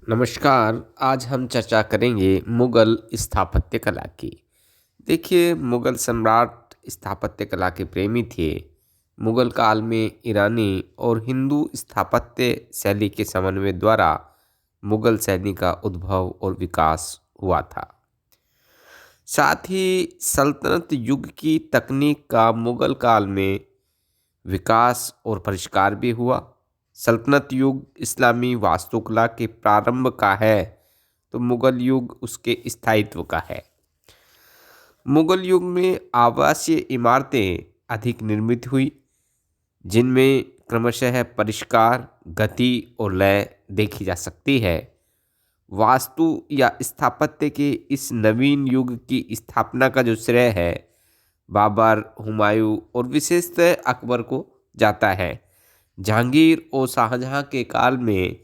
नमस्कार। आज हम चर्चा करेंगे मुगल स्थापत्य कला की। देखिए, मुगल सम्राट स्थापत्य कला के प्रेमी थे। मुगल काल में ईरानी और हिंदू स्थापत्य शैली के समन्वय द्वारा मुगल शैली का उद्भव और विकास हुआ था। साथ ही सल्तनत युग की तकनीक का मुगल काल में विकास और परिष्कार भी हुआ। सल्तनत युग इस्लामी वास्तुकला के प्रारंभ का है, तो मुगल युग उसके स्थायित्व का है। मुगल युग में आवासीय इमारतें अधिक निर्मित हुई, जिनमें क्रमशः परिष्कार, गति और लय देखी जा सकती है। वास्तु या स्थापत्य के इस नवीन युग की स्थापना का जो श्रेय है बाबर, हुमायूं और विशेषतः अकबर को जाता है। जहांगीर और शाहजहां के काल में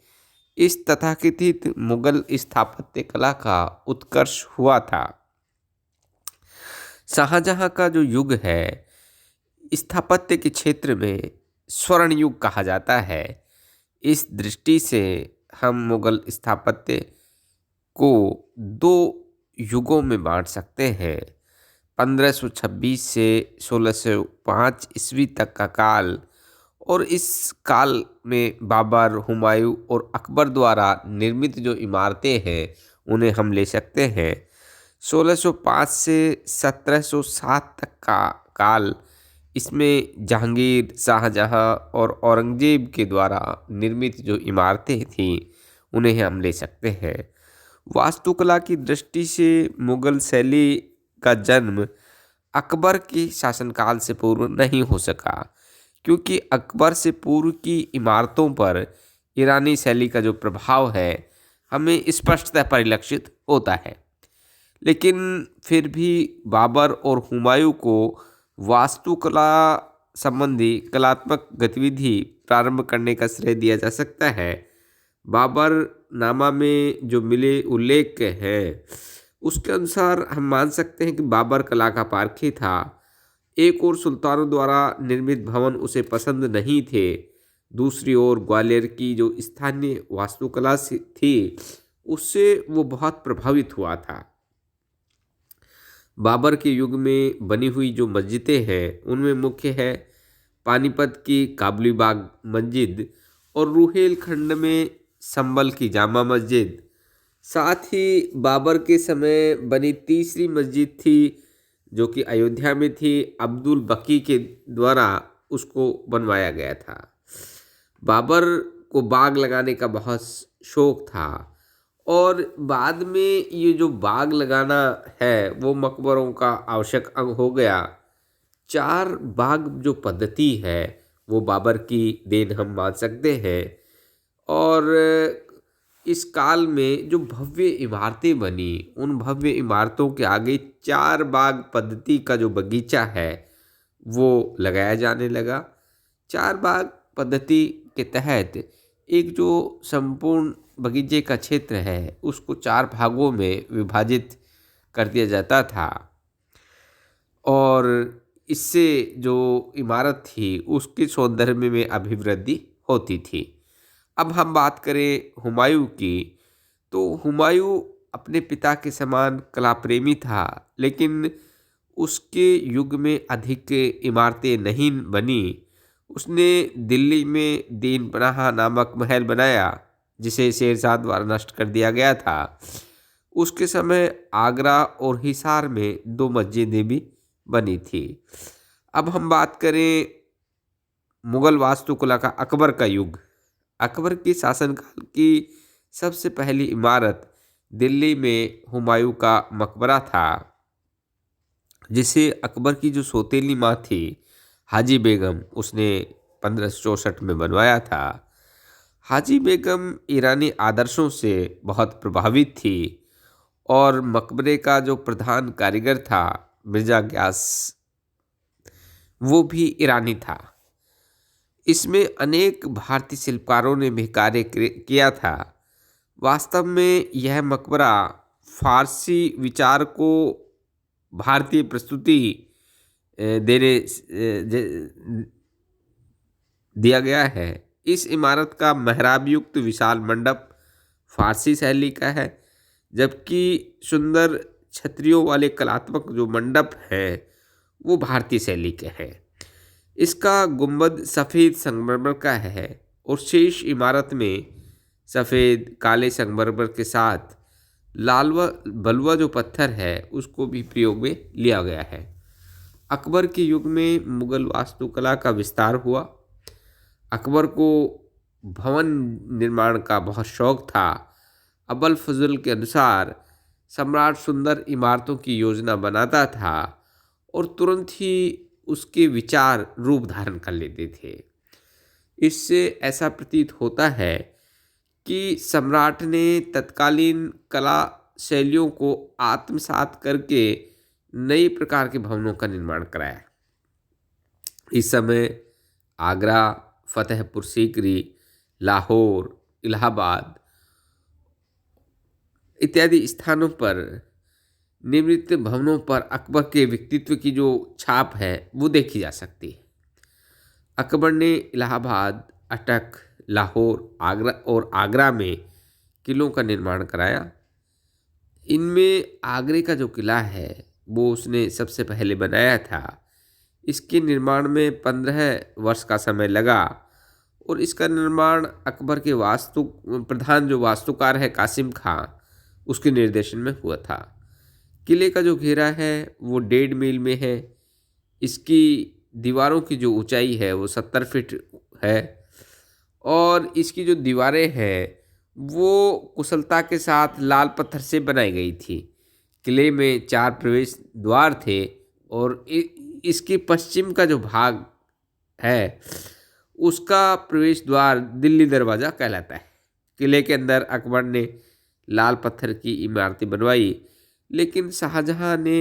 इस तथाकथित मुगल स्थापत्य कला का उत्कर्ष हुआ था। शाहजहां का जो युग है स्थापत्य के क्षेत्र में स्वर्ण युग कहा जाता है। इस दृष्टि से हम मुगल स्थापत्य को दो युगों में बांट सकते हैं। 1526 से 1605 ईस्वी तक का काल, और इस काल में बाबर, हुमायूं और अकबर द्वारा निर्मित जो इमारतें हैं उन्हें हम ले सकते हैं। 1605 से 1707 तक का काल, इसमें जहांगीर, शाहजहां और औरंगजेब के द्वारा निर्मित जो इमारतें थीं उन्हें हम ले सकते हैं। वास्तुकला की दृष्टि से मुगल शैली का जन्म अकबर के शासनकाल से पूर्व नहीं हो सका, क्योंकि अकबर से पूर्व की इमारतों पर ईरानी शैली का जो प्रभाव है हमें स्पष्टतः परिलक्षित होता है। लेकिन फिर भी बाबर और हुमायूं को वास्तुकला संबंधी कलात्मक गतिविधि प्रारंभ करने का श्रेय दिया जा सकता है। बाबर नामा में जो मिले उल्लेख हैं उसके अनुसार हम मान सकते हैं कि बाबर कला का पारखी था। एक और सुल्तानों द्वारा निर्मित भवन उसे पसंद नहीं थे, दूसरी ओर ग्वालियर की जो स्थानीय वास्तुकला थी उससे वो बहुत प्रभावित हुआ था। बाबर के युग में बनी हुई जो मस्जिदें हैं उनमें मुख्य है पानीपत की काबुली बाग मस्जिद और रुहेलखंड में संभल की जामा मस्जिद। साथ ही बाबर के समय बनी तीसरी मस्जिद थी जो कि अयोध्या में थी, अब्दुल बकी के द्वारा उसको बनवाया गया था। बाबर को बाग लगाने का बहुत शौक था, और बाद में ये जो बाग लगाना है वो मकबरों का आवश्यक अंग हो गया। चार बाग जो पद्धति है वो बाबर की देन हम मान सकते हैं। और इस काल में जो भव्य इमारतें बनी उन भव्य इमारतों के आगे चार बाग पद्धति का जो बगीचा है वो लगाया जाने लगा। चार बाग पद्धति के तहत एक जो संपूर्ण बगीचे का क्षेत्र है उसको चार भागों में विभाजित कर दिया जाता था, और इससे जो इमारत थी उसके सौंदर्य में अभिवृद्धि होती थी। अब हम बात करें हुमायूं की, तो हुमायूं अपने पिता के समान कला प्रेमी था, लेकिन उसके युग में अधिक इमारतें नहीं बनी। उसने दिल्ली में दीन पनाह नामक महल बनाया जिसे शेरशाह द्वारा नष्ट कर दिया गया था। उसके समय आगरा और हिसार में दो मस्जिदें भी बनी थी। अब हम बात करें मुगल वास्तुकला का अकबर का युग। अकबर के शासनकाल की सबसे पहली इमारत दिल्ली में हुमायूं का मकबरा था, जिसे अकबर की जो सौतेली माँ थी हाजी बेगम उसने 1564 में बनवाया था। हाजी बेगम ईरानी आदर्शों से बहुत प्रभावित थी, और मकबरे का जो प्रधान कारीगर था मिर्जा ग्यास वो भी ईरानी था। इसमें अनेक भारतीय शिल्पकारों ने भी कार्य किया था। वास्तव में यह मकबरा फारसी विचार को भारतीय प्रस्तुति देने दिया गया है। इस इमारत का मेहराब युक्त विशाल मंडप फारसी शैली का है, जबकि सुंदर छतरियों वाले कलात्मक जो मंडप हैं वो भारतीय शैली के हैं। इसका गुंबद सफ़ेद संगमरमर का है और शेष इमारत में सफ़ेद काले संगमरमर के साथ लालवा बलुआ जो पत्थर है उसको भी प्रयोग में लिया गया है। अकबर के युग में मुगल वास्तुकला का विस्तार हुआ। अकबर को भवन निर्माण का बहुत शौक था। अब्बुल फजल के अनुसार सम्राट सुंदर इमारतों की योजना बनाता था और तुरंत ही उसके विचार रूप धारण कर लेते थे। इससे ऐसा प्रतीत होता है कि सम्राट ने तत्कालीन कला शैलियों को आत्मसात करके नए प्रकार के भवनों का निर्माण कराया। इस समय आगरा, फतेहपुर सीकरी, लाहौर, इलाहाबाद इत्यादि स्थानों पर निर्मित भवनों पर अकबर के व्यक्तित्व की जो छाप है वो देखी जा सकती है। अकबर ने इलाहाबाद, अटक, लाहौर, आगरा में किलों का निर्माण कराया। इनमें आगरे का जो किला है वो उसने सबसे पहले बनाया था। इसके निर्माण में 15 वर्ष का समय लगा और इसका निर्माण अकबर के प्रधान जो वास्तुकार है कासिम खां, उसके निर्देशन में हुआ था। किले का जो घेरा है वो 1.5 मील में है। इसकी दीवारों की जो ऊंचाई है वो 70 फीट है और इसकी जो दीवारें हैं वो कुशलता के साथ लाल पत्थर से बनाई गई थी। किले में 4 प्रवेश द्वार थे और इसके पश्चिम का जो भाग है उसका प्रवेश द्वार दिल्ली दरवाज़ा कहलाता है। किले के अंदर अकबर ने लाल पत्थर की इमारतें बनवाई, लेकिन शाहजहां ने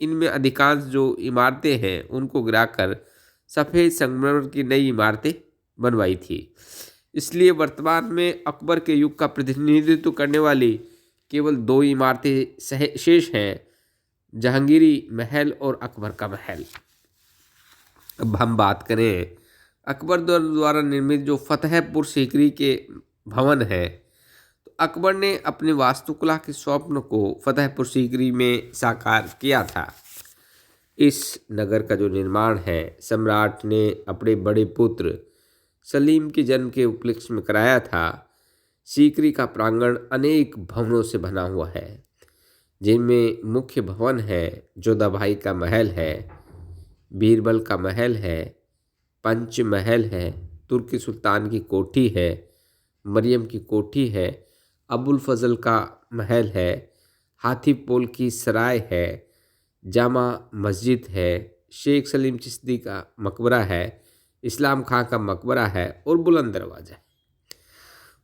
इनमें अधिकांश जो इमारतें हैं उनको गिराकर सफ़ेद संगमरमर की नई इमारतें बनवाई थी। इसलिए वर्तमान में अकबर के युग का प्रतिनिधित्व करने वाली केवल 2 इमारतें शेष हैं, जहांगीरी महल और अकबर का महल। अब हम बात करें अकबर द्वारा निर्मित जो फतेहपुर सीकरी के भवन है, तो अकबर ने अपने वास्तुकला के स्वप्न को फतेहपुर सीकरी में साकार किया था। इस नगर का जो निर्माण है सम्राट ने अपने बड़े पुत्र सलीम के जन्म के उपलक्ष्य में कराया था। सीकरी का प्रांगण अनेक भवनों से बना हुआ है, जिनमें मुख्य भवन है, जोधाबाई का महल है, बीरबल का महल है, पंच महल है, तुर्की सुल्तान की कोठी है, मरियम की कोठी है, अबुल फजल का महल है, हाथी पोल की सराय है, जामा मस्जिद है, शेख सलीम चिश्ती का मकबरा है, इस्लाम खां का मकबरा है और बुलंद दरवाज़ा है।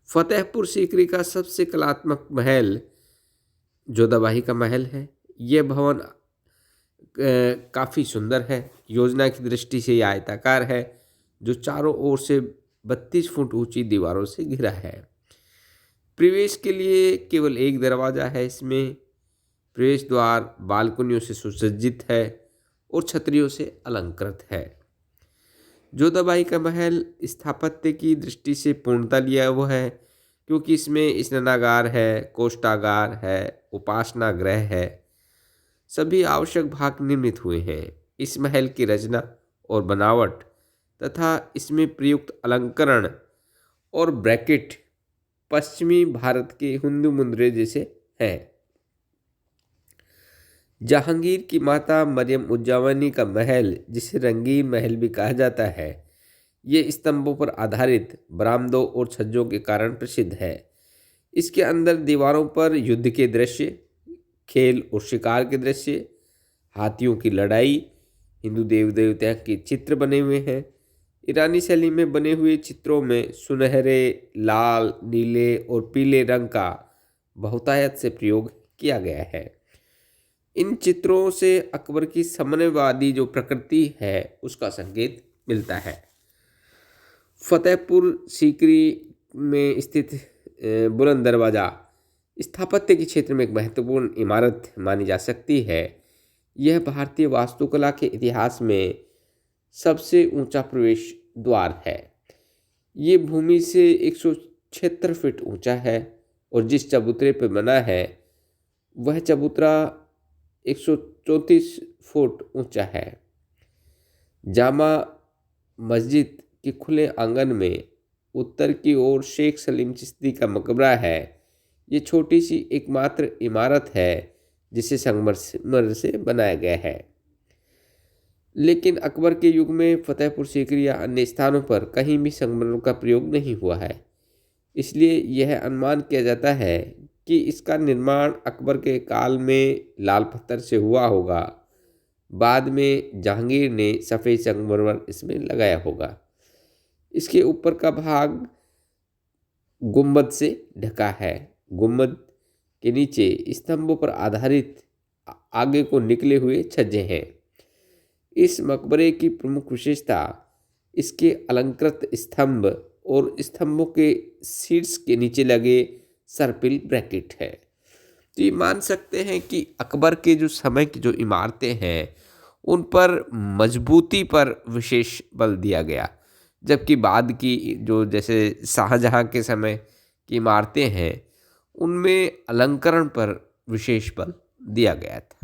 फतेहपुर सीकरी का सबसे कलात्मक महल जोधाबाई का महल है। यह भवन काफ़ी सुंदर है। योजना की दृष्टि से यह आयताकार है जो चारों ओर से 32 फुट ऊंची दीवारों से घिरा है। प्रवेश के लिए केवल एक दरवाज़ा है। इसमें प्रवेश द्वार बालकनियों से सुसज्जित है और छतरियों से अलंकृत है। जोधाबाई का महल स्थापत्य की दृष्टि से पूर्णता लिया हुआ है, क्योंकि इसमें स्नानागार है, कोष्ठागार है, उपासना गृह है, सभी आवश्यक भाग निर्मित हुए हैं। इस महल की रचना और बनावट तथा इसमें प्रयुक्त अलंकरण और ब्रैकेट पश्चिमी भारत के हिंदू मुद्रे जैसे हैं। जहांगीर की माता मरियम उज्जामानी का महल, जिसे रंगीन महल भी कहा जाता है, ये स्तंभों पर आधारित बरामदों और छज्जों के कारण प्रसिद्ध है। इसके अंदर दीवारों पर युद्ध के दृश्य, खेल और शिकार के दृश्य, हाथियों की लड़ाई, हिंदू देव देवता के चित्र बने हुए हैं। ईरानी शैली में बने हुए चित्रों में सुनहरे, लाल, नीले और पीले रंग का बहुतायत से प्रयोग किया गया है। इन चित्रों से अकबर की साम्यवादी जो प्रकृति है उसका संकेत मिलता है। फतेहपुर सीकरी में स्थित बुलंद दरवाज़ा स्थापत्य के क्षेत्र में एक महत्वपूर्ण इमारत मानी जा सकती है। यह भारतीय वास्तुकला के इतिहास में सबसे ऊंचा प्रवेश द्वार है। ये भूमि से 176 फीट ऊंचा है और जिस चबूतरे पर बना है वह चबूतरा 134 फुट ऊंचा है। जामा मस्जिद के खुले आंगन में उत्तर की ओर शेख सलीम चिश्ती का मकबरा है। ये छोटी सी एकमात्र इमारत है जिसे संगमरमर से बनाया गया है। लेकिन अकबर के युग में फतेहपुर सीकरी या अन्य स्थानों पर कहीं भी संगमरमर का प्रयोग नहीं हुआ है। इसलिए यह अनुमान किया जाता है कि इसका निर्माण अकबर के काल में लाल पत्थर से हुआ होगा। बाद में जहांगीर ने सफ़ेद संगमरमर इसमें लगाया होगा। इसके ऊपर का भाग गुंबद से ढका है। गुंबद के नीचे स्तंभों पर आधारित आगे को निकले हुए छज्जे हैं। इस मकबरे की प्रमुख विशेषता इसके अलंकृत स्तंभ और स्तंभों के शीर्ष के नीचे लगे सर्पिल ब्रैकेट है। तो ये मान सकते हैं कि अकबर के जो समय की जो इमारतें हैं उन पर मजबूती पर विशेष बल दिया गया, जबकि बाद की जो जैसे शाहजहां के समय की इमारतें हैं उनमें अलंकरण पर विशेष बल दिया गया था।